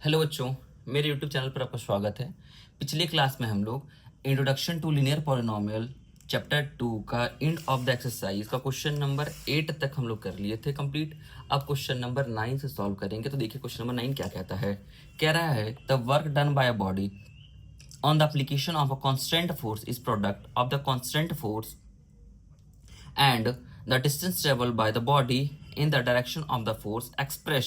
Hello बच्चों, मेरे YouTube channel पर आपका स्वागत है। पिछले क्लास में हम लोग introduction to linear polynomial chapter 2 का एंड ऑफ द एक्सरसाइज का क्वेश्चन नंबर 8 तक हम लोग कर लिए थे कंप्लीट। अब क्वेश्चन नंबर 9 से सॉल्व करेंगे। तो देखिए क्वेश्चन नंबर 9 क्या कहता है। कह रहा है the work done by a body on the application of a constant force is product of the constant force and the distance traveled by the body in the direction of the force. Express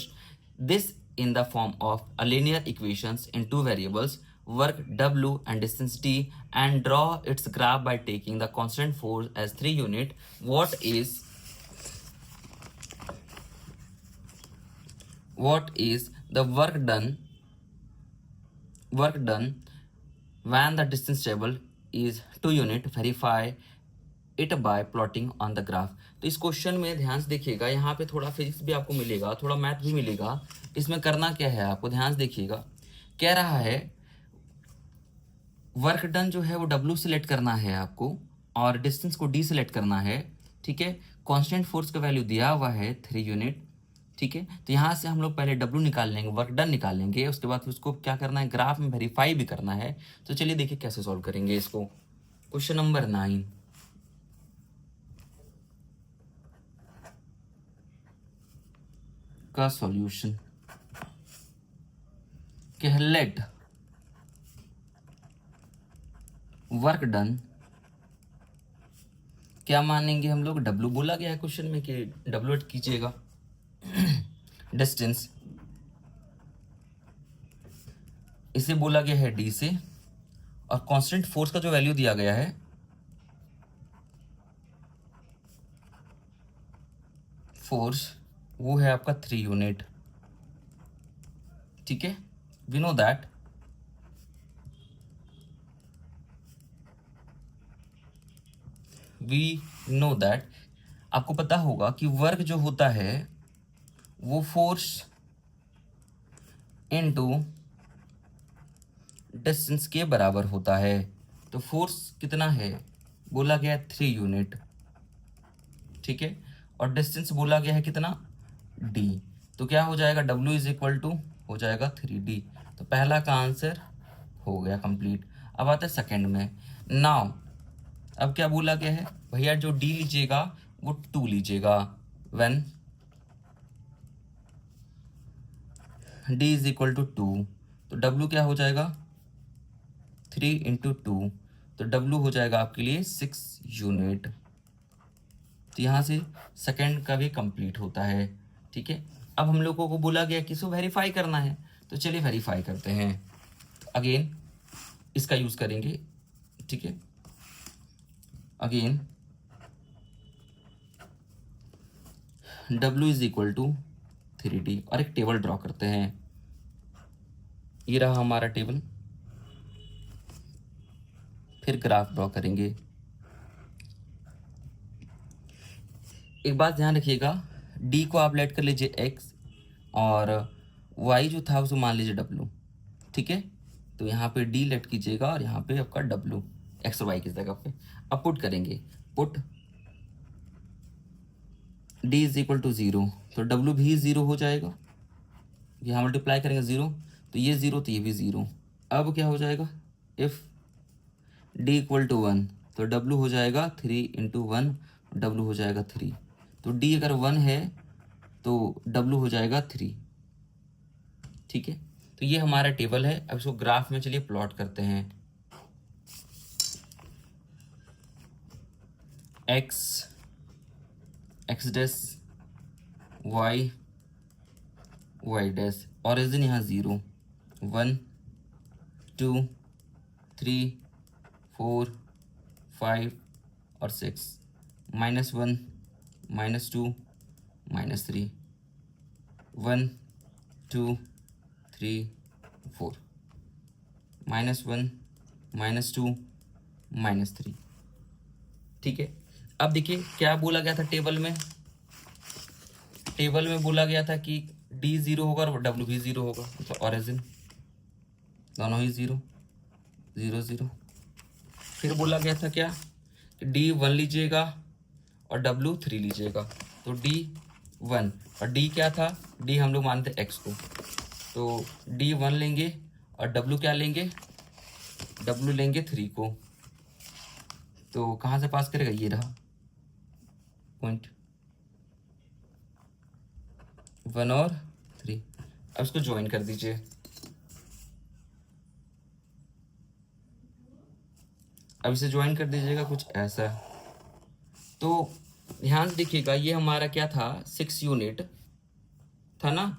this in the form of a linear equations in two variables, work W and distance D, and draw its graph by taking the constant force as 3 unit. What is the work done when the distance traveled is 2 unit? Verify it by plotting on the graph. तो इस question में ध्यान से देखिएगा, यहाँ पे थोड़ा physics भी आपको मिलेगा, थोड़ा मैथ भी मिलेगा। इसमें करना क्या है आपको ध्यान से देखिएगा। कह रहा है वर्क डन जो है वो W सिलेक्ट करना है आपको और डिस्टेंस को D सिलेक्ट करना है। ठीक है, कांस्टेंट फोर्स का वैल्यू दिया हुआ है 3 यूनिट। ठीक है, तो यहाँ से हम लोग पहले W निकाल लेंगे, वर्क डन निकाल लेंगे, उसके बाद उसको क्या करना है ग्राफ में वेरीफाई भी करना है। तो चलिए देखिए कैसे सॉल्व करेंगे इसको। क्वेश्चन नंबर 9 का सॉल्यूशन लेट वर्क डन क्या मानेंगे हम लोग, W बोला गया है क्वेश्चन में कि W कीजिएगा, डिस्टेंस इसे बोला गया है D से, और कांस्टेंट फोर्स का जो वैल्यू दिया गया है फोर्स वो है आपका 3 यूनिट। ठीक है, वी नो दैट आपको पता होगा कि वर्क जो होता है वो फोर्स इनटू डिस्टेंस के बराबर होता है। तो फोर्स कितना है बोला गया 3 यूनिट। ठीक है, और डिस्टेंस बोला गया है कितना D। तो क्या हो जाएगा W इज इक्वल टू हो जाएगा 3D। तो पहला का आंसर हो गया कंप्लीट। अब आता है सेकंड में। नाउ अब क्या बोला गया है भैया, जो D लीजिएगा वो 2 लीजिएगा when D is equal to 2। तो W क्या हो जाएगा 3 इंटू 2, तो W हो जाएगा आपके लिए 6 यूनिट। तो यहाँ से सेकंड का भी कंप्लीट होता है। ठीक है, अब हम लोगों को बोला गया किसको वेरीफाई करना है, तो चलिए वेरीफाई करते हैं। अगेन इसका यूज करेंगे। ठीक है, again W is equal to 3D और एक टेबल ड्रॉ करते हैं। ये रहा हमारा टेबल, फिर ग्राफ ड्रॉ करेंगे। एक बात ध्यान रखिएगा, D को आप लेट कर लीजिए X और Y जो था उसे मान लीजिए W। ठीक है, तो यहाँ पे D लेट कीजिएगा और यहाँ पे आपका W X और Y की जगह पे। अब पुट करेंगे, put D is equal to 0, तो W भी 0 हो जाएगा। यहाँ मल्टीप्लाई करेंगे 0, तो ये 0 तो ये भी 0। अब क्या हो जाएगा, इफ D इक्वल टू 1 तो W हो जाएगा 3 इंटू 1, W हो जाएगा 3। तो D अगर 1 है तो W हो जाएगा 3। ठीक है, तो ये हमारा टेबल है। अब इसको ग्राफ में चलिए प्लॉट करते हैं। x dash y dash, origin यहाँ 0 1 2 3 4 5 और 6, -1 -2 -3 1 2 3 4 -1 -2 -3। ठीक है, अब देखिए क्या बोला गया था टेबल में। टेबल में बोला गया था कि D 0 होगा और W भी 0 होगा, तो ऑरिजिन दोनों ही 0 0 0। फिर बोला गया था क्या कि D 1 लीजिएगा और W 3 लीजिएगा, तो D 1 और D क्या था, D हम लोग मानते X को, तो D1 लेंगे और W क्या लेंगे, W लेंगे 3 को। तो कहाँ से पास करेगा, ये रहा पॉइंट 1 और 3। अब इसको ज्वाइन कर दीजिए। अब इसे ज्वाइन कर दीजिएगा कुछ ऐसा। तो ध्यान से देखिएगा, ये हमारा क्या था, 6 यूनिट था ना,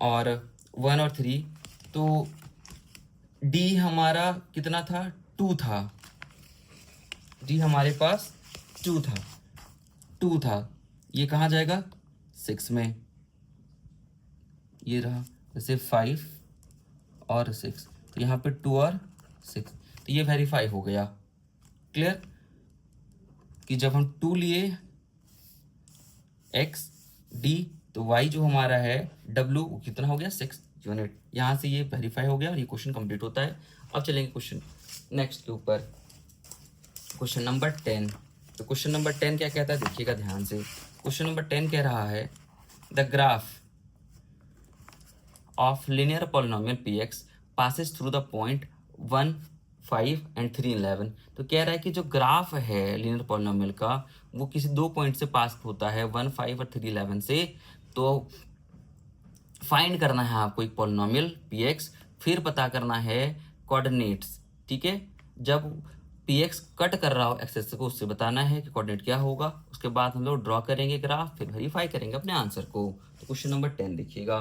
और 1 और 3। तो डी हमारा कितना था, 2 था। डी हमारे पास 2 था, 2 था। ये कहाँ जाएगा, 6 में। ये रहा जैसे 5 और 6, तो यहाँ पे 2 और 6, तो ये वेरीफाई हो गया। क्लियर कि जब हम 2 लिए x d, तो y जो हमारा है w, वो कितना हो गया, 6 यूनिट। यहाँ से ये वेरीफाई हो गया और ये क्वेश्चन कंप्लीट होता है। अब चलेंगे क्वेश्चन नेक्स्ट के ऊपर, क्वेश्चन नंबर 10। तो क्वेश्चन नंबर 10 क्या कहता है, देखिएगा ध्यान से। क्वेश्चन नंबर 10 कह रहा है the graph of linear polynomial px passes through the point 1, 5 and 3, 11। तो कह रहा है कि जो ग्राफ है लिनियर पॉलिनोमियल का, वो किसी 2 पॉइंट से पास होता है, 1, 5 और 3, 11 से। तो फाइंड करना है आपको एक पॉलिनोमियल px, फिर पता करना है कोऑर्डिनेट्स। ठीक है, जब px कट कर रहा हो एक्सेस को, उससे बताना है कि कोऑर्डिनेट क्या होगा। उसके बाद हम लोग ड्रॉ करेंगे ग्राफ, फिर वेरीफाई करेंगे अपने आंसर को। तो क्वेश्चन नंबर 10 देखिएगा।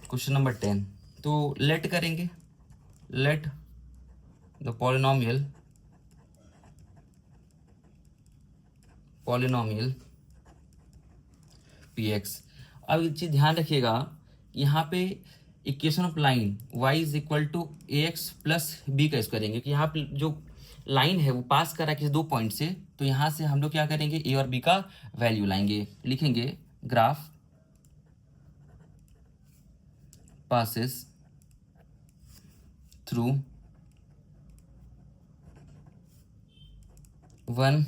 क्वेश्चन नंबर 10, तो लेट करेंगे, लेट द पॉलिनोमियल px। अब एक चीज ध्यान रखिएगा, यहाँ पे equation of line y is equal to a x plus b का यूज करेंगे, कि यहाँ पे जो लाइन है वो पास कर रहा है किसी 2 पॉइंट से। तो यहाँ से हम लोग क्या करेंगे, ए और बी का वैल्यू लाएंगे, लिखेंगे ग्राफ passes through 1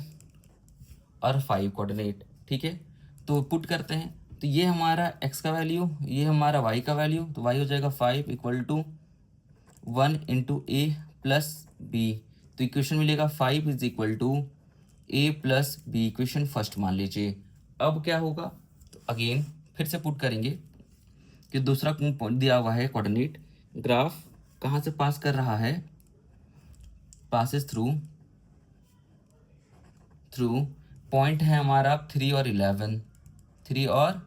और 5 कोऑर्डिनेट। ठीक है, तो पुट करते हैं। तो ये हमारा x का वैल्यू, ये हमारा y का वैल्यू, तो y हो जाएगा 5 equal to 1 into a plus b. तो इक्वेशन मिलेगा 5 is equal to a plus b, equation first मान लीजिए। अब क्या होगा, तो अगेन फिर से पुट करेंगे कि दूसरा पॉइंट दिया हुआ है कोऑर्डिनेट, ग्राफ कहाँ से पास कर रहा है, पासेस थ्रू पॉइंट है हमारा 3 और 11, 3 और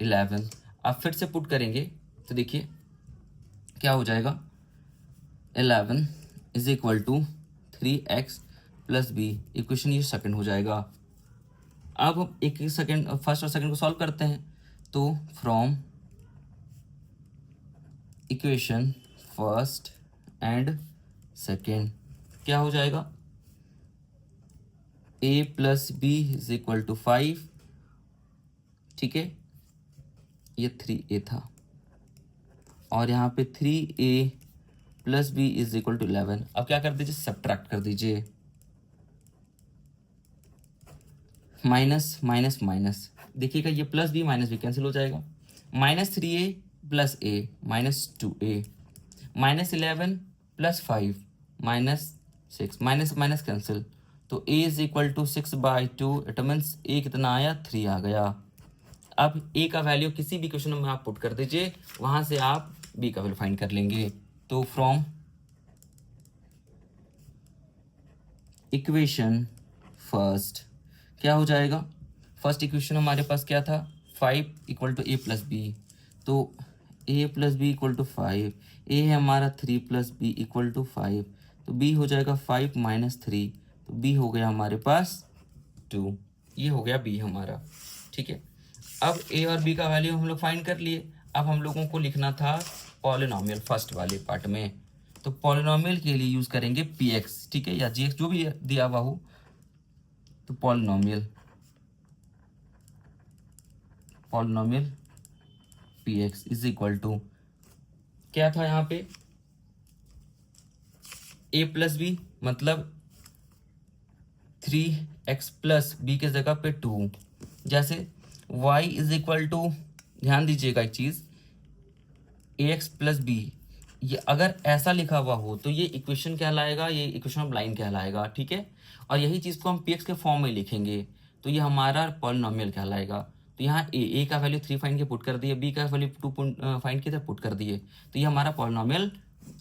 11। अब फिर से पुट करेंगे तो देखिए क्या हो जाएगा, 11 is equal to 3x plus b, equation ये सेकंड हो जाएगा। अब हम एक सेकंड, फर्स्ट और सेकंड को सॉल्व करते हैं। तो from equation first and second क्या हो जाएगा, a plus b is equal to 5। ठीक है, ये 3a था और यहाँ पे 3a plus b is equal to 11। अब क्या कर दीजिए, सब्ट्रैक्ट कर दीजिए, माइनस माइनस माइनस, देखिएगा ये plus b minus b cancel हो जाएगा, -3a plus a -2a, -11 plus 5 -6, minus minus cancel. तो a is equal to 6/2, it means a कितना आया, 3 आ गया। अब a का वैल्यू किसी भी क्वेश्चन में आप पुट कर दीजिए, वहां से आप b का वैल्यू फाइंड कर लेंगे। तो फ्रॉम इक्वेशन फर्स्ट क्या हो जाएगा, फर्स्ट इक्वेशन हमारे पास क्या था, 5 equal to a plus b. तो a plus b equal to 5, a है हमारा 3 प्लस बी इक्वल टू 5, तो b हो जाएगा 5 माइनस 3, तो b हो गया हमारे पास 2। ये हो गया b हमारा। ठीक है, अब a और b का वैल्यू हम लोग फाइंड कर लिए। अब हम लोगों को लिखना था पॉलिनोमियल फर्स्ट वाले पार्ट में, तो पॉलिनोमियल के लिए यूज करेंगे px, ठीक है, या gx जो भी दिया हुआ हो। तो polynomial px is equal to क्या था यहाँ पे, a प्लस बी मतलब 3 एक्स प्लस बी के जगह पे 2, जैसे y इज इक्वल टू, ध्यान दीजिएगा एक चीज़, ए एक्स प्लस बी, ये अगर ऐसा लिखा हुआ हो तो ये इक्वेशन कहलाएगा, ये इक्वेशन ऑफ लाइन कहलाएगा, ठीक है। और यही चीज़ को हम पी एक्स के फॉर्म में लिखेंगे तो ये हमारा पॉलिनॉमियल कहलाएगा। तो यहाँ ए का वैल्यू 3 फाइंड के पुट कर दिए, बी का वैल्यू 2 फाइंड के पुट कर दिए, तो ये हमारा पॉलिनॉमियल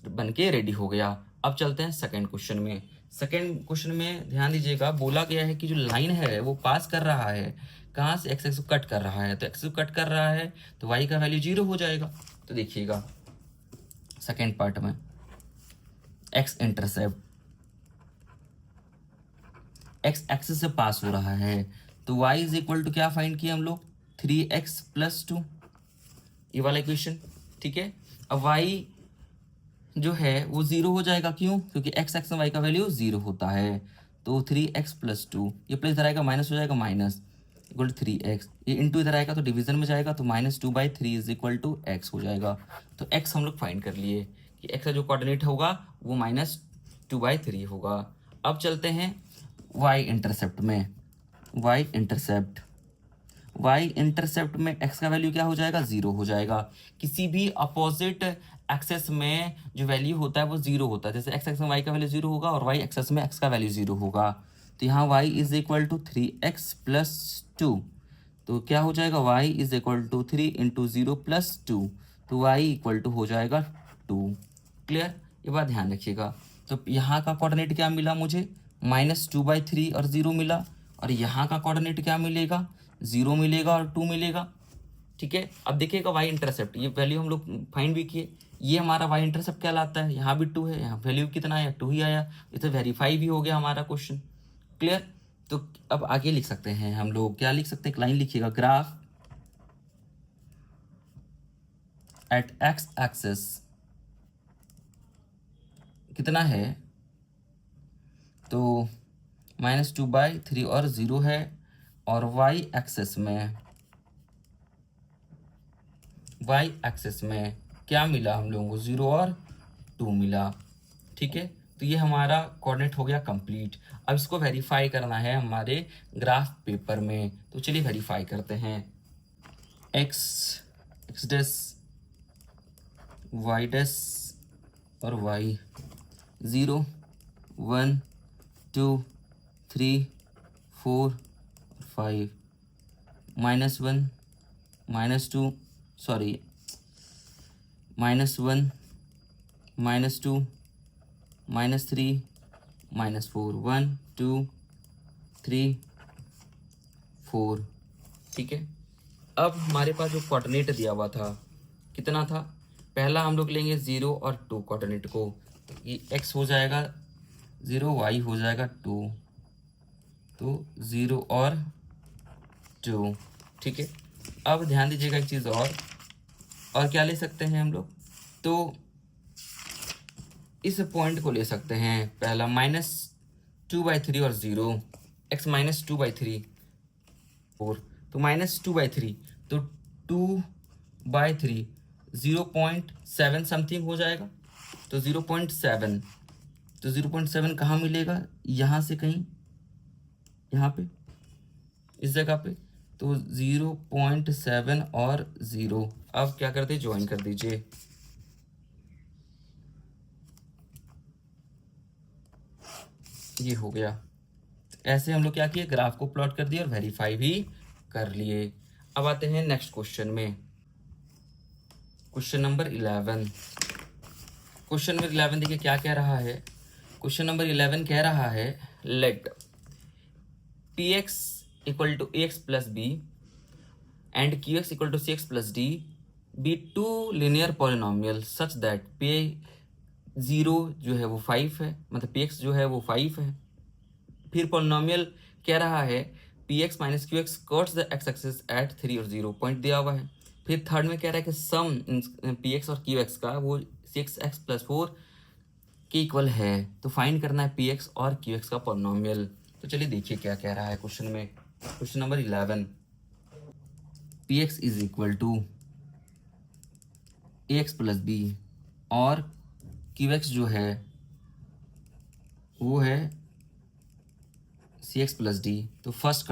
बन के रेडी हो गया। अब चलते हैं सेकेंड क्वेश्चन में। सेकेंड क्वेश्चन में ध्यान दीजिएगा, बोला गया है कि जो लाइन है वो पास कर रहा है कहाँ से, एक्स एक्स को कट कर रहा है, तो एक्स को कट कर रहा है तो वाई का वैल्यू 0 हो जाएगा। तो देखिएगा सेकेंड पार्ट में, एक्स इंटरसेप्ट, एक्स एक्सिस से पास हो रहा है तो y इज इक्वल टू क्या फाइंड किया हम लोग, 3x प्लस 2, ये वाला इक्वेशन, ठीक है। अब y जो है वो 0 हो जाएगा, क्यों, क्योंकि x एक्स y का वैल्यू 0 होता है। तो 3x प्लस 2, ये प्लस इधर आएगा माइनस हो जाएगा, माइनस इक्वल टू 3x, ये इंटू इधर आएगा तो डिवीजन में जाएगा, तो -2/3 इज इक्वल टू x हो जाएगा। तो x हम लोग फाइंड कर लिए कि x का जो कोऑर्डिनेट होगा वो -2/3 होगा। अब चलते हैं y इंटरसेप्ट में, y इंटरसेप्ट, y इंटरसेप्ट में x का वैल्यू क्या हो जाएगा, 0 हो जाएगा। किसी भी अपोजिट एक्सेस में जो वैल्यू होता है वो 0 होता है, जैसे x एक्स में y का वैल्यू 0 होगा और y एक्सेस में x का वैल्यू 0 होगा। तो यहाँ y is equal to 3x plus 2, तो क्या हो जाएगा, y is equal to 3 into 0 plus 2, तो y इक्वल टू हो जाएगा 2। क्लियर, ये बात ध्यान रखिएगा। तो यहाँ का कोऑर्डिनेट क्या मिला मुझे, -2/3 और 0 मिला, और यहाँ का कोऑर्डिनेट क्या मिलेगा, 0 मिलेगा और 2 मिलेगा, ठीक है। अब देखिएगा वाई इंटरसेप्ट, ये वैल्यू हम लोग फाइंड भी किए, ये हमारा वाई इंटरसेप्ट कहलाता है। यहाँ भी 2 है, यहाँ वैल्यू कितना आया, 2 ही आया, इसे वेरीफाई भी हो गया हमारा क्वेश्चन। क्लियर, तो अब आगे लिख सकते हैं हम लोग, क्या लिख सकते हैं, एक लाइन लिखिएगा, ग्राफ एट एक्स एक्सिस कितना है, तो -2/3 और 0 है, और y एक्सेस में क्या मिला हम लोगों को, 0 और 2 मिला, ठीक है। तो ये हमारा कोऑर्डिनेट हो गया कंप्लीट। अब इसको वेरीफाई करना है हमारे ग्राफ पेपर में, तो चलिए वेरीफाई करते हैं। x डैश y डैश और y 0 1 2 3 4 5 -1 -2 सॉरी -1 -2 -3 -4 1 2 3 4, ठीक है। अब हमारे पास जो कोऑर्डिनेट दिया हुआ था कितना था, पहला हम लोग लेंगे 0 और 2 कोऑर्डिनेट को, ये x हो जाएगा 0, y हो जाएगा 2, तो 0 और 2, ठीक है। अब ध्यान दीजिएगा एक चीज़ और क्या ले सकते हैं हम लोग, तो इस पॉइंट को ले सकते हैं, पहला -2/3 और 0, x -2/3 4, तो -2/3, तो 2/3 0.7 समथिंग हो जाएगा, तो 0.7, तो 0.7 कहाँ मिलेगा, यहाँ से कहीं, यहाँ पे इस जगह पे, तो 0.7 और 0, अब क्या करते, ज्वाइन कर दीजिए, ये हो गया। ऐसे हम लोग क्या किए, ग्राफ को प्लॉट कर दिए और वेरीफाई भी कर लिए। अब आते हैं नेक्स्ट क्वेश्चन में, क्वेश्चन नंबर 11। क्वेश्चन नंबर 11 देखिए क्या कह रहा है, क्वेश्चन नंबर 11 कह रहा है, let px equal to ax plus b and qx equal to cx plus d be two linear polynomial such that p0 जो है वो 5 है, मतलब px जो है वो 5 है। फिर पॉलिनॉमियल कह रहा है px minus Q x cuts the x axis at 3 और 0 पॉइंट दिया हुआ है। फिर थर्ड में कह रहा है कि सम px और qx का वो 6x प्लस 4 के इक्वल है, तो फाइंड करना है px और qx का पॉलिनॉमियल। तो चलिए देखिए क्या कह रहा है क्वेश्चन में, question number 11, px is equal to ax plus b और qx जो है वो है सी एक्स प्लस डी। तो फर्स्ट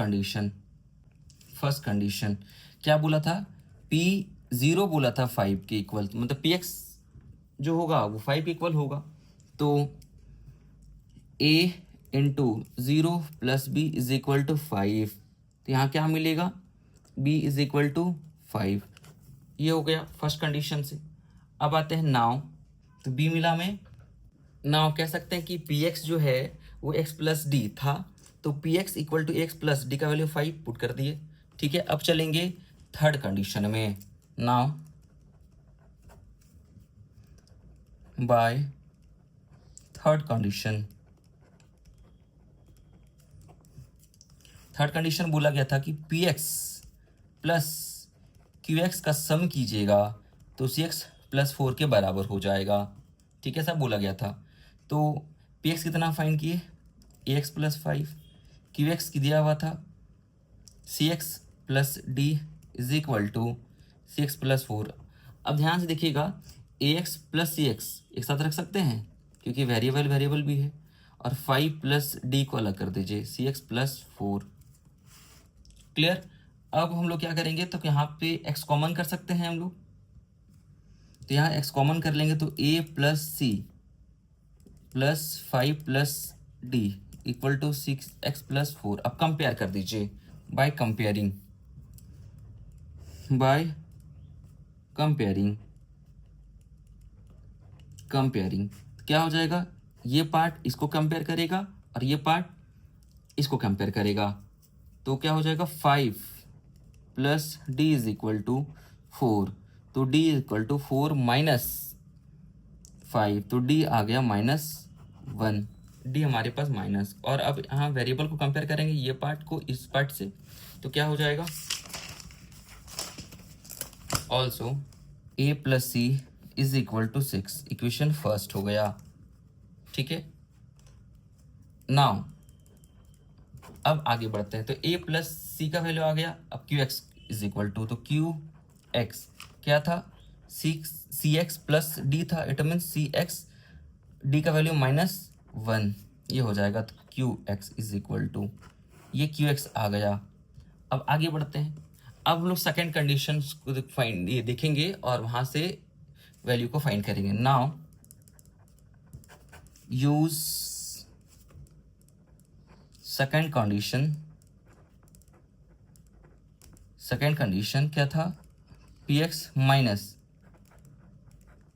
कंडीशन क्या बोला था, पी ज़ीरो बोला था 5 के इक्वल, मतलब पी एक्स जो होगा वो 5 के इक्वल होगा। तो a into zero plus b is equal to 5, तो यहाँ क्या मिलेगा, b इज इक्वल टू 5। ये हो गया फर्स्ट कंडीशन से। अब आते हैं नाउ, तो b मिला हमें। नाउ कह सकते हैं कि px जो है वो x प्लस डी था, तो px equal to x plus d का वैल्यू 5 पुट कर दिए। ठीक है, अब चलेंगे थर्ड कंडीशन में। नाउ बाय थर्ड कंडीशन बोला गया था कि px प्लस qx का सम कीजिएगा तो cx प्लस 4 के बराबर हो जाएगा। ठीक है, ऐसा बोला गया था। तो px कितना फाइंड किए, ax प्लस 5, qx की दिया हुआ था cx plus d is equal to cx plus 4। अब ध्यान से देखिएगा, ax प्लस cx एक साथ रख सकते हैं क्योंकि वेरिएबल भी है, और 5 प्लस डी को अलग कर दीजिए, cx प्लस 4। क्लियर। अब हम लोग क्या करेंगे, तो यहाँ पे x कॉमन कर सकते हैं हम लोग, तो यहाँ x कॉमन कर लेंगे तो a plus c plus 5 plus d equal to 6x plus 4। अब कंपेयर कर दीजिए बाय कंपेयरिंग क्या हो जाएगा, ये पार्ट इसको कंपेयर करेगा और ये पार्ट इसको कंपेयर करेगा, तो क्या हो जाएगा 5 plus d is equal to 4। तो d is equal to 4 minus 5, तो डी आ गया -1, डी हमारे पास माइनस। और अब यहाँ वेरिएबल को कंपेयर करेंगे ये पार्ट को इस पार्ट से, तो क्या हो जाएगा, also a plus c is equal to 6, equation first हो गया। ठीक है, नाउ अब आगे बढ़ते हैं। तो a प्लस सी का वैल्यू आ गया। अब q x is equal to, तो क्यू एक्स क्या था, सी एक्स प्लस डी था, it mean c x d का वैल्यू -1, ये हो जाएगा। तो q x is equal to, ये क्यू एक्स आ गया। अब आगे बढ़ते हैं। अब हम लोग सेकेंड कंडीशन को फाइंड ये देखेंगे और वहाँ से वैल्यू को फाइंड करेंगे। नाउ यूज सेकेंड कंडीशन क्या था, P x minus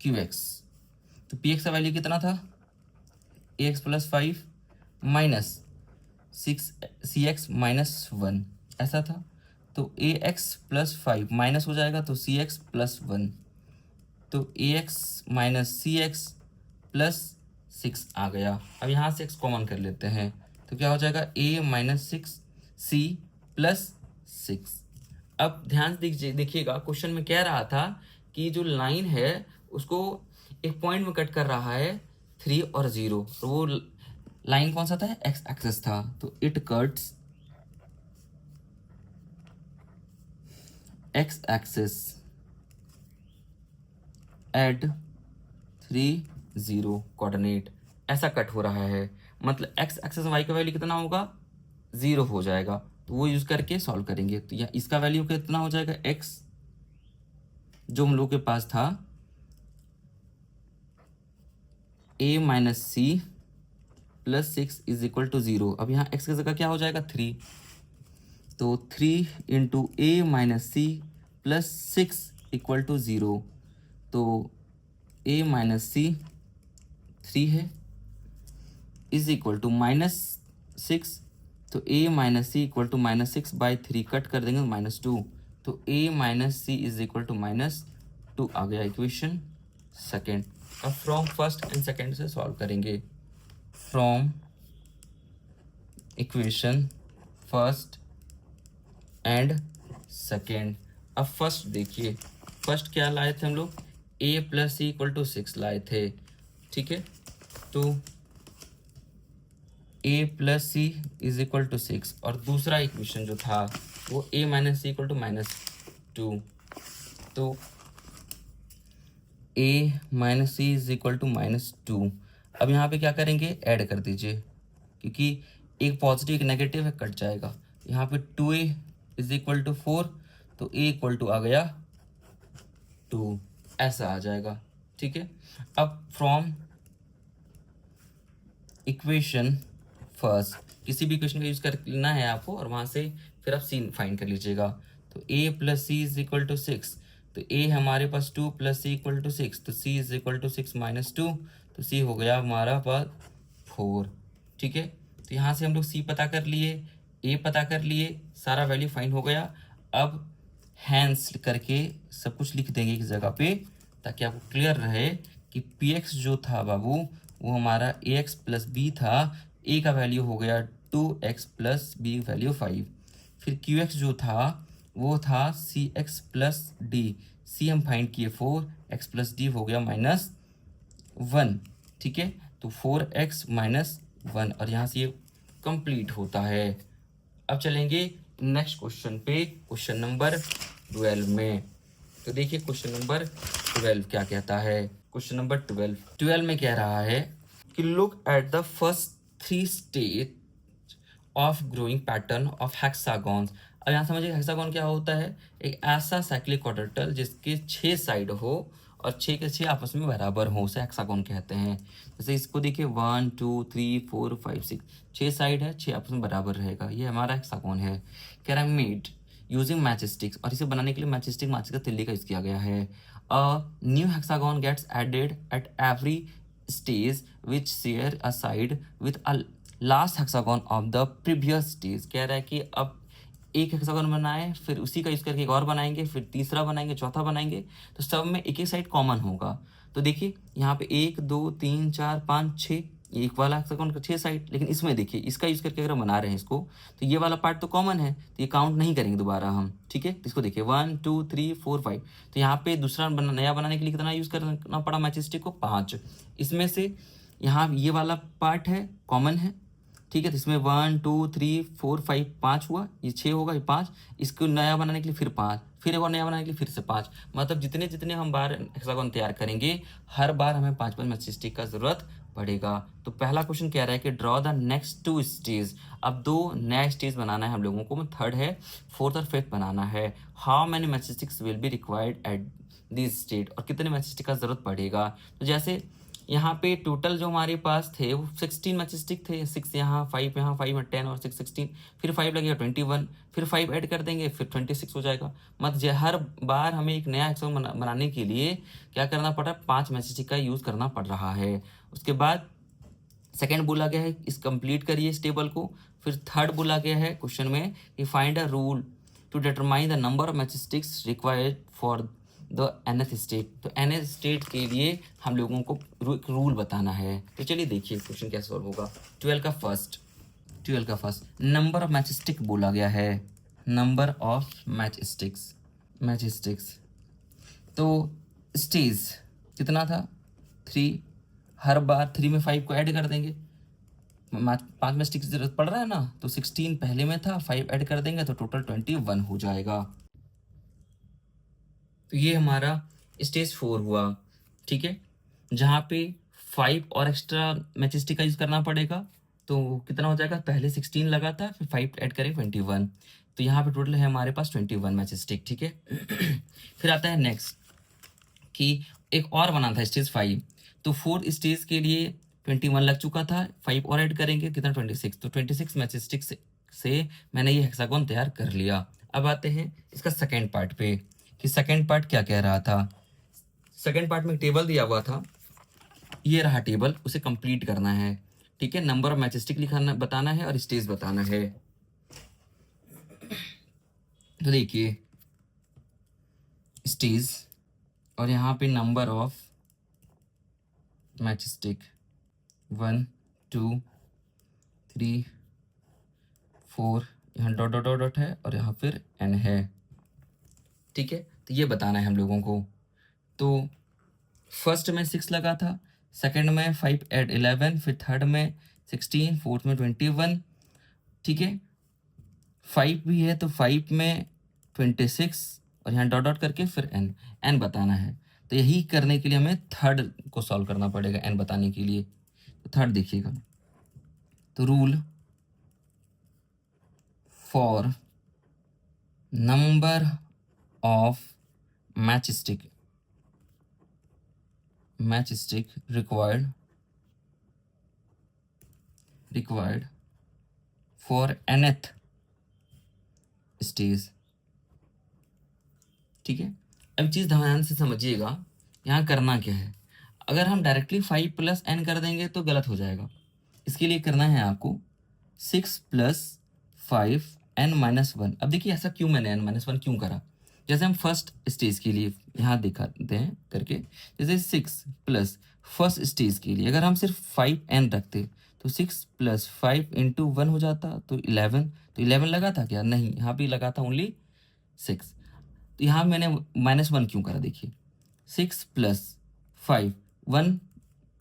Q x. तो पी एक्स का वैल्यू कितना था, ए एक्स प्लस 5 माइनस 6 सी एक्स -1 ऐसा था। तो ए एक्स प्लस 5 माइनस हो जाएगा तो सी एक्स प्लस 1, तो ए एक्स माइनस सी एक्स प्लस 6 आ गया। अब यहाँ से x कॉमन कर लेते हैं, तो क्या हो जाएगा, a माइनस 6 सी प्लस 6। अब ध्यान से देखिएगा, क्वेश्चन में कह रहा था कि जो लाइन है उसको एक पॉइंट में कट कर रहा है 3 और 0, तो वो लाइन कौन सा था, x एक्सिस था। तो it cuts x axis at 3 0 coordinate, ऐसा कट हो रहा है, मतलब x एक्सिस y का वैल्यू कितना होगा, 0 हो जाएगा। तो वो यूज करके सॉल्व करेंगे। तो यहाँ इसका वैल्यू कितना हो जाएगा, x जो हम लोग के पास था a minus c plus 6 is equal to 0। अब यहाँ x की जगह क्या हो जाएगा, 3, तो 3 into a minus c plus 6 equal to 0। तो a माइनस सी 3 है इज इक्वल टू -6, तो a minus c equal to -6 by 3 cut कर देंगे -2, तो a minus C is equal to -2 आ गया इक्वेशन सेकेंड। अब फ्रॉम फर्स्ट एंड सेकेंड से सॉल्व करेंगे। From equation first and second. अब फर्स्ट देखिए, फर्स्ट क्या लाए थे हम लोग, a plus c equal to 6 लाए थे। ठीक है, तो a plus c is equal to 6, और दूसरा इक्वेशन जो था वो a minus c equal to -2, तो a minus C is equal to -2। अब यहाँ पे क्या करेंगे, ऐड कर दीजिए, क्योंकि एक पॉजिटिव एक नेगेटिव है, कट जाएगा। यहाँ पे 2a इज इक्वल टू 4, तो a इक्वल टू आ गया 2, ऐसा आ जाएगा। ठीक है, अब फ्रॉम इक्वेशन फर्स्ट किसी भी इक्वेशन का यूज कर लेना है आपको, और वहां से फिर आप सी फाइंड कर लीजिएगा। तो a plus c is equal to 6, तो a हमारे पास 2 प्लस सी इक्वल टू 6, तो c is equal to 6 minus 2, तो c हो गया हमारा पास 4। ठीक है, तो यहाँ से हम लोग c पता कर लिए, a पता कर लिए, सारा वैल्यू फाइंड हो गया। अब हैंस करके सब कुछ लिख देंगे एक जगह पे, ताकि आपको क्लियर रहे कि px जो था बाबू वो हमारा ax प्लस बी था, a का वैल्यू हो गया 2x प्लस बी वैल्यू 5। फिर qx जो था वो था cx प्लस डी, c हम फाइंड किए 4, x प्लस डी हो गया -1। ठीक है, तो 4x -1, और यहाँ से ये कंप्लीट होता है। अब चलेंगे नेक्स्ट क्वेश्चन पे, क्वेश्चन नंबर 12 में। तो देखिए क्वेश्चन नंबर 12 क्या कहता है। क्वेश्चन नंबर 12 में कह रहा है कि look at the first 3 stage of growing pattern of hexagons. अब यहाँ समझिए हेक्सागॉन क्या होता है, एक ऐसा साइक्लिक क्वाड्रेटल जिसके 6 साइड हो और 6 के 6 आपस में बराबर हो, उसे हेक्सागॉन कहते हैं। जैसे इसको देखिए 1 2 3 4 5 6, 6 साइड है, 6 आपस में बराबर रहेगा, ये हमारा हेक्सागॉन है। कह रहा है मेड यूजिंग मैच स्टिक्स, और इसे बनाने के लिए मैच स्टिक माचिस का तिल्ली का यूज किया गया है। A new hexagon gets added at every stage which share a side with a last hexagon of the previous stage. कह रहा है कि अब एक हेक्सागॉन बनाए, फिर उसी का यूज करके एक और बनाएंगे, फिर तीसरा बनाएंगे, चौथा बनाएंगे, तो सब में एक एक साइड कॉमन होगा। तो देखिए यहाँ पे 1 2 3 4 5 6, एक वाला हेक्सागॉन का 6 साइड, लेकिन इसमें देखिए इसका यूज करके अगर हम बना रहे हैं इसको, तो ये वाला पार्ट तो कॉमन है, तो ये काउंट नहीं करेंगे दोबारा हम। ठीक है, तो इसको देखिए 1 2 3 4 5, तो यहाँ पे दूसरा नया बनाने के लिए कितना यूज करना पड़ा मैच स्टिक को, 5। इसमें से यहाँ ये वाला पार्ट है कॉमन है। ठीक है, तो इसमें 1 2 3 4 5, 5 हुआ, ये 6 होगा, ये 5, इसको नया बनाने के लिए फिर 5, फिर एक और नया बनाने के लिए फिर से 5। मतलब जितने जितने हम बार हेक्सागोन तैयार करेंगे, हर बार हमें 5 मैच स्टिक का जरूरत पड़ेगा। तो पहला क्वेश्चन कह रहा है कि ड्रॉ द नेक्स्ट 2 स्टेज। अब 2 नया स्टेज बनाना है हम लोगों को, थर्ड है, फोर्थ और फिफ्थ बनाना है। How many match sticks will be required at this state, और कितने मैच स्टिक का जरूरत पड़ेगा। तो जैसे यहाँ पे टोटल जो हमारे पास थे वो 16 मैच स्टिक थे, 6 यहाँ 5 यहाँ 5 में 10 और 6 16, फिर 5 लगेगा 21, फिर 5 ऐड कर देंगे फिर 26 हो जाएगा। मतलब हर बार हमें एक नया हेक्सागोन बनाने के लिए क्या करना पड़ रहा है, 5 मैच स्टिक का यूज करना पड़ रहा है। उसके बाद सेकेंड बोला गया है इस कंप्लीट करिए इस टेबल को। फिर थर्ड बोला गया है क्वेश्चन में कि find a rule to determine the number of match sticks required for the nth state. तो nth स्टेट के लिए हम लोगों को रूल बताना है। तो चलिए देखिए क्वेश्चन कैसे सॉल्व होगा। 12 का first number of match stick बोला गया है, नंबर ऑफ मैच स्टिक्स। तो स्टेज कितना था, 3, हर बार 3 में 5 को ऐड कर देंगे, 5 में स्टिक्स जरूरत पड़ रहा है ना, तो 16 पहले में था, 5 ऐड कर देंगे तो टोटल 21 हो जाएगा। तो ये हमारा स्टेज 4 हुआ। ठीक है, जहाँ पे 5 और एक्स्ट्रा मैच स्टिक का यूज करना पड़ेगा, तो कितना हो जाएगा, पहले 16 लगा था, फिर 5 ऐड करें 21, तो यहाँ पे टोटल है हमारे पास 21 मैच स्टिक। ठीक है फिर आता है नेक्स्ट कि एक और बना था स्टेज 5, तो 4th स्टेज के लिए 21 लग चुका था, 5 और ऐड करेंगे कितना 26, तो 26 मैच स्टिक से मैंने ये हेक्सागोन तैयार कर लिया। अब आते हैं इसका सेकेंड पार्ट पे कि सेकेंड पार्ट क्या कह रहा था। सेकेंड पार्ट में टेबल दिया हुआ था, ये रहा टेबल, उसे कंप्लीट करना है। ठीक है, नंबर ऑफ मैच स्टिक लिखाना बताना है और स्टेज बताना है। तो देखिए स्टेज और यहाँ पे नंबर ऑफ मैच स्टिक 1 2 3 4, यहाँ डॉट डॉट डॉट डॉट है और यहाँ फिर n है। ठीक है, तो ये बताना है हम लोगों को। तो फर्स्ट में 6 लगा था, सेकंड में 5 ऐड 11, फिर थर्ड में 16, फोर्थ में 21। ठीक है, 5 भी है तो 5 में 26 और यहाँ डॉट डॉट करके फिर n बताना है। तो यही करने के लिए हमें थर्ड को सॉल्व करना पड़ेगा n बताने के लिए। तो थर्ड देखिएगा, तो rule for number of matchstick required for nth stage। ठीक है, अब चीज ध्यान से समझिएगा, यहाँ करना क्या है। अगर हम डायरेक्टली 5 + n कर देंगे तो गलत हो जाएगा। इसके लिए करना है आपको 6 + 5 n-1। अब देखिए ऐसा क्यों मैंने n-1 क्यों करा। जैसे हम फर्स्ट स्टेज के लिए यहाँ दिखाते हैं करके, जैसे 6 + फर्स्ट स्टेज के लिए अगर हम सिर्फ 5n रखते तो 6 + 5 × 1 हो जाता तो 11। तो 11 लगा था क्या? नहीं, यहाँ पे लगा था ओनली 6। तो यहाँ मैंने -1 क्यों करा, देखिए 6 + 5 1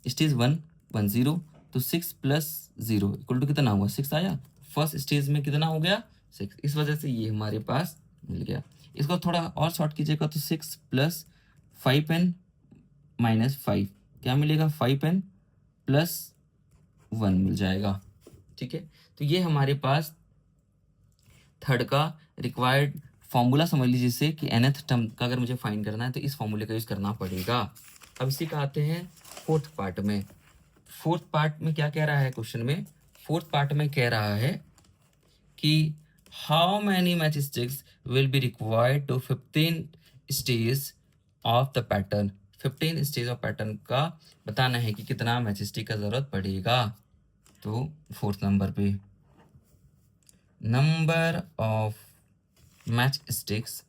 स्टेज 1 1 0, तो 6 + 0 = कितना हुआ? 6 आया। फर्स्ट स्टेज में कितना हो गया? 6। इस वजह से ये हमारे पास मिल गया। इसको थोड़ा और शॉर्ट कीजिएगा तो 6 + 5n - 5 क्या मिलेगा? 5n + 1 मिल जाएगा। ठीक है, तो ये हमारे पास थर्ड का रिक्वायर्ड फॉर्मूला समझ लीजिए इसे कि nth टर्म का अगर मुझे फाइंड करना है तो इस फॉर्मूले का यूज करना पड़ेगा। अब इसी का आते हैं फोर्थ पार्ट में। फोर्थ पार्ट में क्या कह रहा है क्वेश्चन में? फोर्थ पार्ट में कह रहा है कि how many matchsticks will be required to 15 stage of the pattern. 15 stage of pattern का बताना है कि कितना मैचस्टिक का जरूरत पड़ेगा। तो फोर्थ नंबर पे number of matchsticks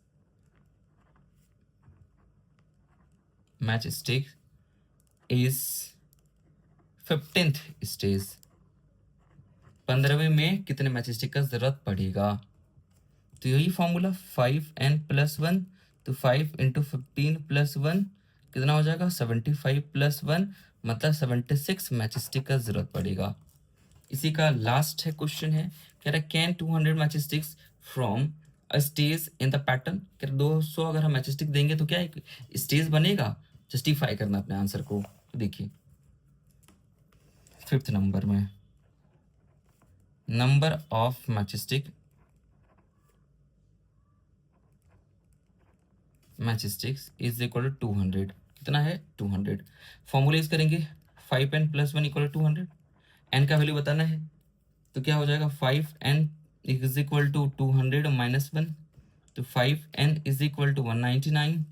is 15th stage. 15वें में कितने मैचस्टिक का जरूरत पड़ेगा? तो यही फॉर्मूला 5n + 1, तो 5 × 15 + 1 कितना हो जाएगा? 75 + 1 मतलब 76 मैचस्टिक का जरूरत पड़ेगा। इसी का लास्ट है क्वेश्चन है, कह रहा है can 200 matchsticks from a stage in the pattern. कह रहा 200 अगर हम मैचस्टिक देंगे तो क्या एक स्टेज बनेगा? जस्टिफाई करना अपने आंसर को। देखिए फिफ्थ नंबर में number of matchsticks is equal to 200। कितना है? 200। फॉर्मूला यूज करेंगे 5n + 1 = 200। n का वैल्यू बताना है तो क्या हो जाएगा? 5n = 200 - 1, तो 5n = 199,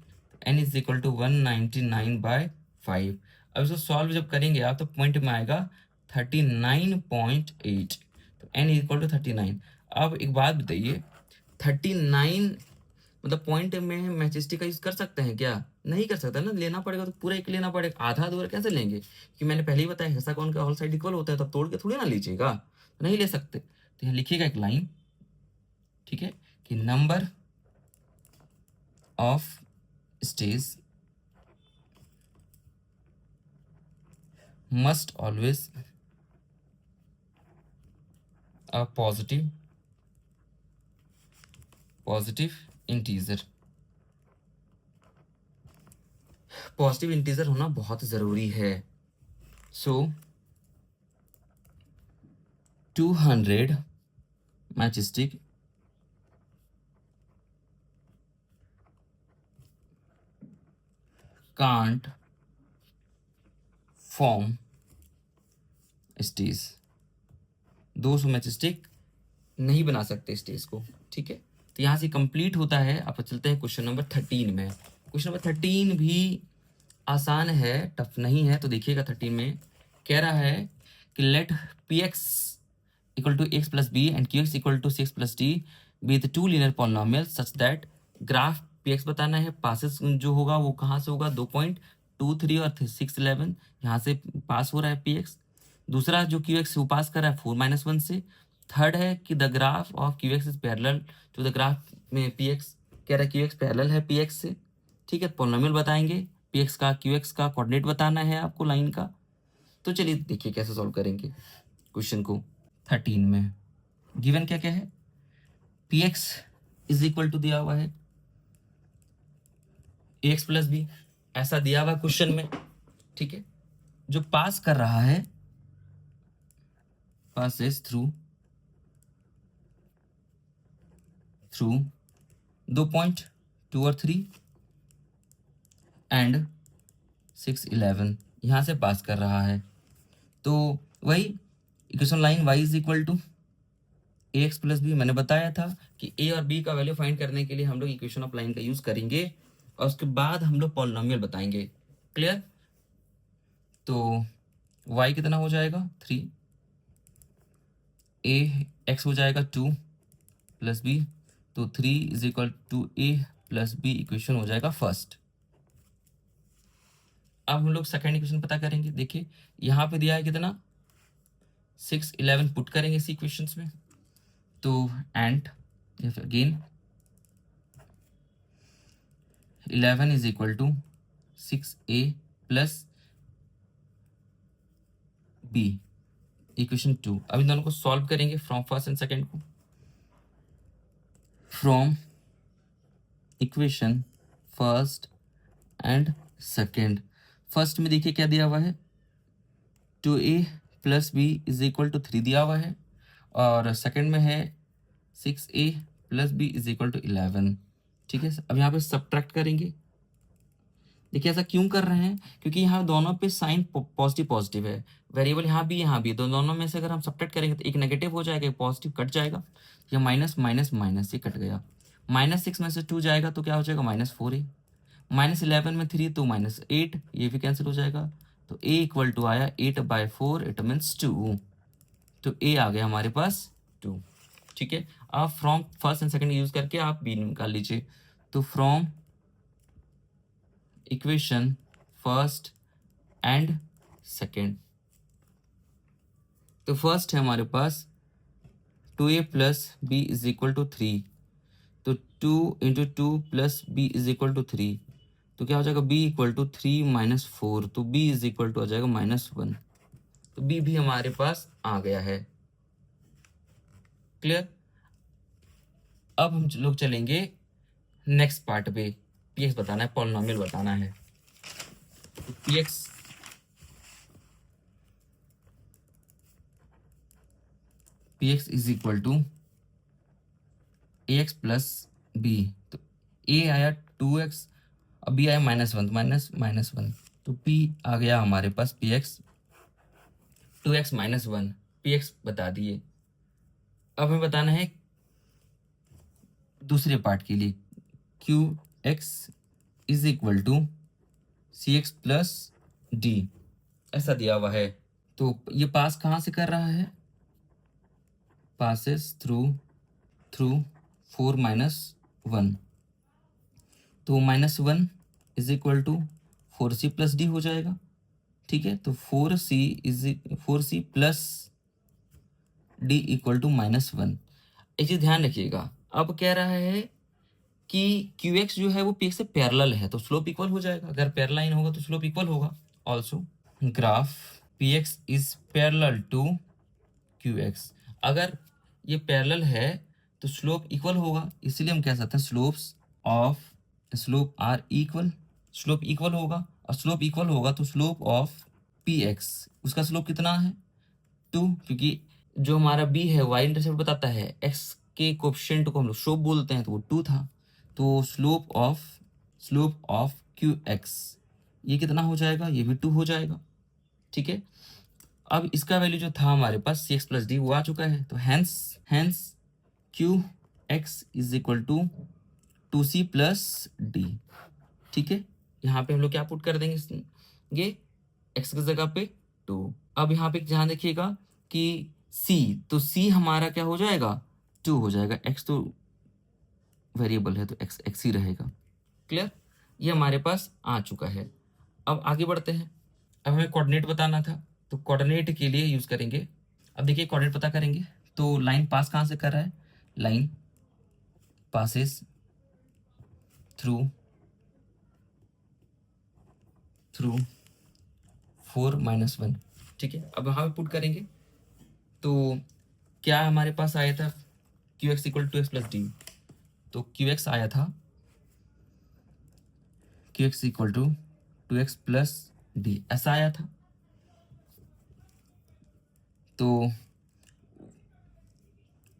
n = 199/5। अब इसको सॉल्व जब करेंगे आप तो पॉइंट में आएगा 39.8, तो n = 39। अब एक बात बताइए, 39 मतलब पॉइंट में मैचस्टिक का यूज कर सकते हैं क्या? नहीं कर सकता ना, लेना पड़ेगा तो पूरा एक लेना पड़ेगा। आधा अधूरा कैसे लेंगे? कि मैंने पहले ही बताया हेक्सागोन का ऑल साइड इक्वल होता है, तब तोड़ के थोड़ी ना लीजिएगा, तो नहीं ले सकते। तो यहाँ लिखिएगा एक लाइन, ठीक है, कि number of stage must always a positive integer। Positive integer होना बहुत जरूरी है। सो 200 matchstick can't form stage. 200 matchstick नहीं बना सकते स्टेज को। ठीक है, तो यहाँ से कंप्लीट होता है। आप चलते हैं क्वेश्चन नंबर 13 में। क्वेश्चन नंबर 13 भी आसान है, टफ नहीं है। तो देखिएगा 13 में कह रहा है कि late px = x + b and qx = 6 + d be the two linear polynomials such that graph px बताना है, पासेस जो होगा वो कहाँ से होगा? 2.23 और 611 यहाँ से पास हो रहा है px। दूसरा जो qx वो पास कर रहा है 4 - 1 से। थर्ड है कि the graph of qx is parallel to the graph में px। कह रहा है qx पैरेलल है px से। ठीक है, पॉलिनोमियल बताएंगे, px का qx का कोऑर्डिनेट बताना है आपको लाइन का। तो चलिए देखिए कैसे सॉल्व करेंगे क्वेश्चन को। 13 में गिवन क्या क्या है? px = दिया हुआ है ax + b, ऐसा दिया हुआ क्वेश्चन में। ठीक है, जो पास कर रहा है passes through थ्रू 2.2 और 3 एंड 6 11 यहाँ से पास कर रहा है। तो वही equation line y is equal to a x plus b. मैंने बताया था कि ए और बी का वैल्यू फाइंड करने के लिए हम लोग इक्वेशन ऑफ लाइन का यूज करेंगे और उसके बाद हम लोग पॉलिनोमियल बताएंगे। क्लियर? तो y कितना हो जाएगा 3, ए एक्स हो जाएगा 2 प्लस बी, तो 3 is equal to a plus b equation हो जाएगा फर्स्ट। अब हम लोग सेकेंड इक्वेशन पता करेंगे। देखिए यहाँ पे दिया है कितना 6 11 पुट करेंगे इस इक्वेशंस में, तो and again 11 is equal to 6a plus b equation 2। अब इन दोनों को सॉल्व करेंगे फ्रॉम फर्स्ट एंड सेकेंड को। From equation first and second, first में देखिए क्या दिया हुआ है 2a plus b is equal to 3 दिया हुआ है, और सेकेंड में है 6a plus b is equal to 11। ठीक है, अब यहाँ पे सब्ट्रैक्ट करेंगे। देखिए ऐसा क्यों कर रहे हैं, क्योंकि यहाँ दोनों पे साइन पॉजिटिव पॉजिटिव है, वेरिएबल यहाँ भी, दोनों में से अगर हम सब्ट्रैक्ट करेंगे तो एक नेगेटिव हो जाएगा, एक पॉजिटिव कट जाएगा, या माइनस माइनस माइनस ये कट गया। -6 में से 2 जाएगा तो क्या हो जाएगा -4a, -11 में 3 तो -8, ये भी कैंसिल हो जाएगा, तो a इक्वल टू आया 8/4, इट मीन्स 2, तो a आ गया हमारे पास 2। ठीक है, अब from first and second use करके आप b निकाल लीजिए। तो from equation first and second, तो फर्स्ट है हमारे पास 2a plus b is equal to 3, तो 2 into 2 plus b is equal to 3, तो क्या हो जाएगा b इक्वल टू 3 माइनस 4, तो b इज इक्वल टू आ जाएगा -1, तो b भी हमारे पास आ गया है। क्लियर? अब हम लोग चलेंगे नेक्स्ट पार्ट पे, px बताना है, पॉलिनोमियल बताना है। तो px is equal to ax plus b, तो a आया 2x, अब b आया -1, -1, तो p आ गया हमारे पास px 2x -1, px बता दिए। अब हमें बताना है दूसरे पार्ट के लिए, qx is equal to cx plus d, ऐसा दिया हुआ है। तो ये पास कहाँ से कर रहा है, पासेस थ्रू 4 -1, तो -1 is equal to 4c plus d हो जाएगा। ठीक है, तो 4c plus d equal to -1। एक चीज ध्यान रखिएगा, अब कह रहा है कि qx जो है वो px से पैरेलल है, तो स्लोप इक्वल हो जाएगा, अगर पैरेलल लाइन होगा तो स्लोप इक्वल होगा। Also graph px is parallel to qx, अगर ये पैरेलल है तो स्लोप इक्वल होगा, इसीलिए हम कह सकते हैं slope are equal, slope equal होगा, और स्लोप इक्वल होगा तो स्लोप ऑफ px, उसका स्लोप कितना है 2, क्योंकि जो हमारा b है y इंटरसेप्ट बताता है, x के कोएफिशिएंट को हम लोग स्लोप बोलते हैं, तो वो 2 था, तो स्लोप ऑफ qx ये कितना हो जाएगा, ये भी 2 हो जाएगा। ठीक है, अब इसका वैल्यू जो था हमारे पास cx प्लस डी वो आ चुका है, तो hence qx is equal to 2c plus d. ठीक है, यहाँ पे हम लोग क्या पुट कर देंगे, ये x की जगह पे 2। अब यहाँ पे ध्यान देखिएगा कि c, तो c हमारा क्या हो जाएगा 2 हो जाएगा, x तो वेरिएबल है तो x ही रहेगा। क्लियर? ये हमारे पास आ चुका है। अब आगे बढ़ते हैं, अब हमें कोऑर्डिनेट बताना था, तो कोऑर्डिनेट के लिए यूज करेंगे। अब देखिए कोऑर्डिनेट पता करेंगे, तो लाइन पास कहाँ से कर रहा है, लाइन पासेस थ्रू 4 -1। ठीक है, अब यहाँ पे पुट करेंगे, तो क्या हमारे पास आया था qx equal to x plus d, तो qx आया था qx equal to 2x plus d, ऐसा आया था। तो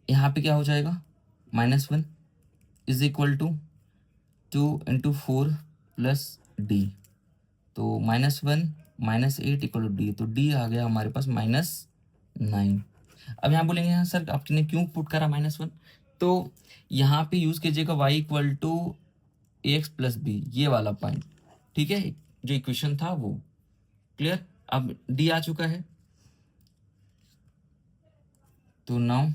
यहाँ पे क्या हो जाएगा -1, is equal to 2 × 4 plus d, तो -1 -8 इक्वल टू डी, तो डी आ गया हमारे पास -9। अब यहाँ बोलेंगे यहाँ सर आपने क्यों पुट करा -1, तो यहाँ पे यूज कीजिएगा y equal to ax plus b, ये वाला पॉइंट, ठीक है, जो इक्वेशन था वो क्लियर। अब d आ चुका है, तो नाउ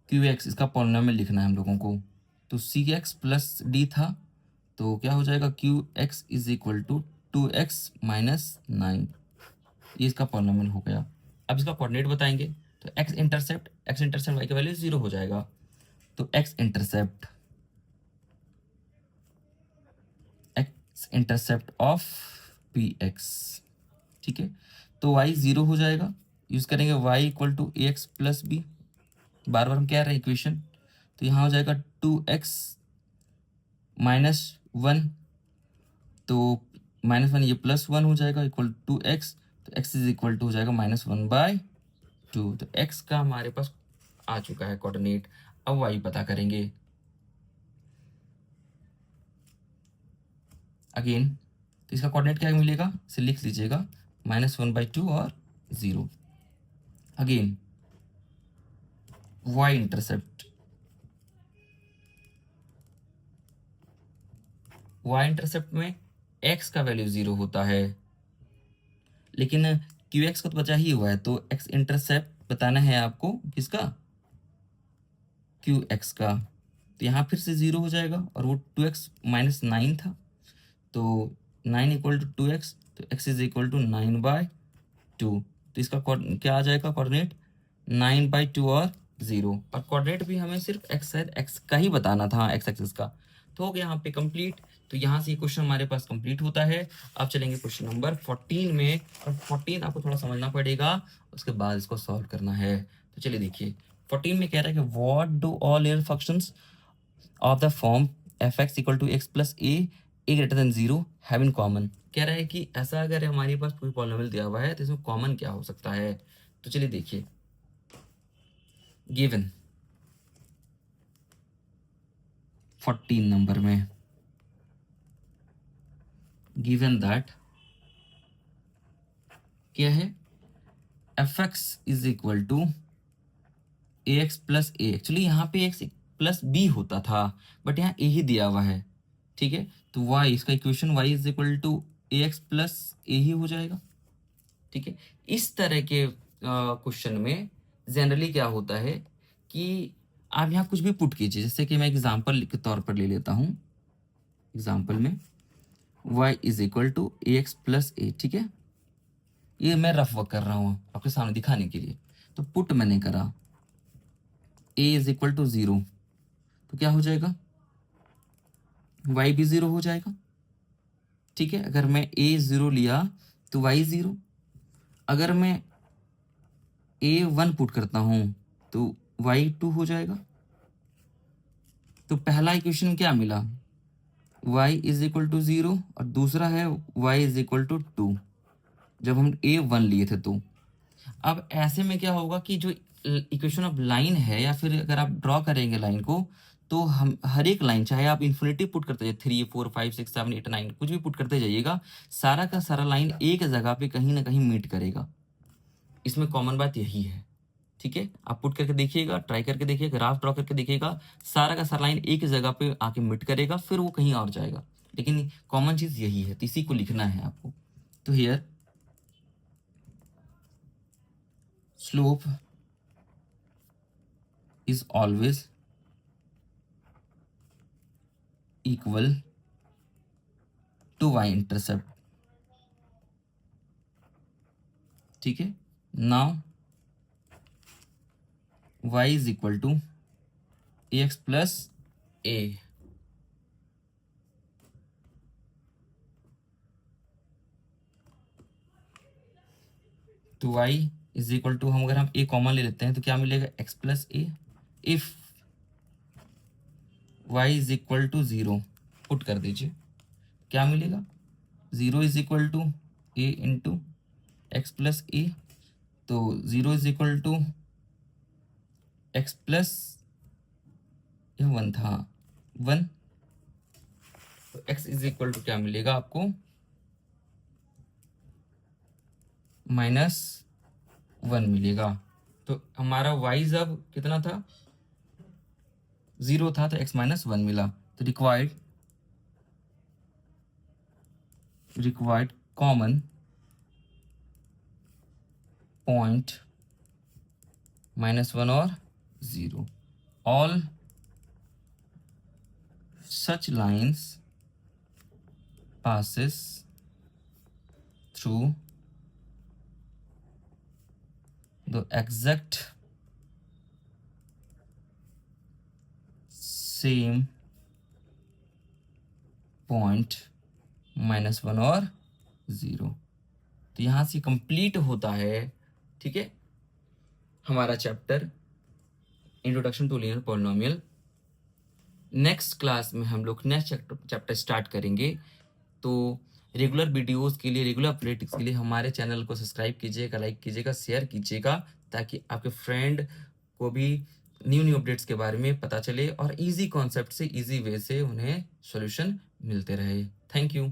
qx इसका पॉलिनोमियल लिखना है हम लोगों को, तो cx प्लस d था, तो क्या हो जाएगा qx is equal to 2x - 9, ये इसका पॉलिनोमियल हो गया। अब इसका कोऑर्डिनेट बताएंगे, तो x इंटरसेप्ट y की वैल्यू 0 हो जाएगा, तो x इंटरसेप्ट ऑफ px, ठीक है, तो y 0 हो जाएगा, यूज करेंगे y equal to ax plus b, बार बार हम कह रहे हैं इक्वेशन, तो यहाँ हो जाएगा 2x -1, तो -1 ये +1 हो जाएगा इक्वल टू x, तो x इज इक्वल टू हो जाएगा -1/2, तो x का हमारे पास आ चुका है कोऑर्डिनेट। अब y पता करेंगे अगेन, तो इसका कोऑर्डिनेट क्या मिलेगा, इसे लिख लीजिएगा -1/2 और 0। अगेन y इंटरसेप्ट में x का वैल्यू 0 होता है, लेकिन qx को तो बचा ही हुआ है, तो x इंटरसेप्ट बताना है आपको किसका, qx का, तो यहाँ फिर से 0 हो जाएगा, और वो 2x - 9 था, तो 9 इक्वल टू 2x, तो x इज इक्वल टू 9/2, तो इसका क्या आ जाएगा कोऑर्डिनेट 9/2 और 0, और कोऑर्डिनेट भी हमें सिर्फ x का ही बताना था, x एक्सिस का, तो हो गया यहाँ पे कंप्लीट। तो यहाँ से ये क्वेश्चन हमारे पास कंप्लीट होता है। अब चलेंगे क्वेश्चन नंबर 14 में, और 14 आपको थोड़ा समझना पड़ेगा, उसके बाद इसको सॉल्व करना है। तो चलिए देखिए 14 में कह रहा है कि what do all real functions of the form f(x = x + a greater than 0 have in common. कह रहा है कि ऐसा अगर हमारे पास कोई पॉलिनोमियल दिया हुआ है तो इसमें कॉमन क्या हो सकता है। तो चलिए देखिए, गिवन 14 नंबर में गिवन दैट क्या है, f(x = ax + a, एक्चुअली यहाँ पे x + b होता था, बट यहाँ a ही दिया हुआ है, ठीक है, तो y, इसका इक्वेशन y = ax + a ही हो जाएगा, ठीक है। इस तरह के क्वेश्चन में जनरली क्या होता है कि आप यहाँ कुछ भी पुट कीजिए, जैसे कि मैं एग्जांपल के तौर पर ले लेता हूँ, एग्जांपल में y = ax + a, ठीक है, ये मैं रफ वर्क कर रहा हूँ आपके सामने दिखाने के लिए। तो पुट मैंने करा a = 0, तो क्या हो जाएगा, y भी 0 हो जाएगा, ठीक है। अगर मैं a 0 लिया तो y 0, अगर मैं a 1 पुट करता हूँ तो y 2 हो जाएगा। तो पहला इक्वेशन क्या मिला, y = 0, और दूसरा है y = 2, जब हम a 1 लिए थे तो। अब ऐसे में क्या होगा कि जो इक्वेशन ऑफ लाइन है, या फिर अगर आप ड्रॉ करेंगे लाइन को, तो हम हर एक लाइन, चाहे आप इन्फिनिटी पुट करते जाइए, 3 4 5 6 7 8 9 कुछ भी पुट करते जाइएगा, सारा का सारा लाइन एक जगह पे कहीं ना कहीं मीट करेगा। इसमें कॉमन बात यही है, ठीक है। आप पुट करके देखिएगा, ट्राई करके देखिएगा, ग्राफ ड्रॉ करके देखिएगा, सारा का सारा लाइन एक जगह पे आके मीट करेगा, फिर वो कहीं और जाएगा, लेकिन कॉमन चीज यही है, तो इसी को लिखना है आपको। तो here slope is always equal to y intercept, ठीक है। नाउ y = ax + a, तो y = हम अगर हम a कॉमन ले लेते हैं तो क्या मिलेगा, x + a। If y = 0 put कर दीजिए, क्या मिलेगा, 0 = a × x + a, तो 0 = x + यहाँ 1 था, 1, तो x इज इक्वल टू क्या मिलेगा आपको, -1 मिलेगा। तो हमारा y जब कितना था, 0 था, तो x -1 मिला। तो रिक्वायर्ड कॉमन पॉइंट -1 और 0, all such lines passes through the exact same point -1 और 0। तो यहाँ से कंप्लीट होता है, ठीक है, हमारा chapter introduction to linear polynomial. Next class में हम लोग नेक्स्ट चैप्टर स्टार्ट करेंगे। तो रेगुलर वीडियोस के लिए, रेगुलर अपडेट्स के लिए हमारे चैनल को सब्सक्राइब कीजिएगा, लाइक कीजिएगा, शेयर कीजिएगा, ताकि आपके फ्रेंड को भी न्यू अपडेट्स के बारे में पता चले और इजी कॉन्सेप्ट से, इजी वे से उन्हें सॉल्यूशन मिलते रहे। Thank you.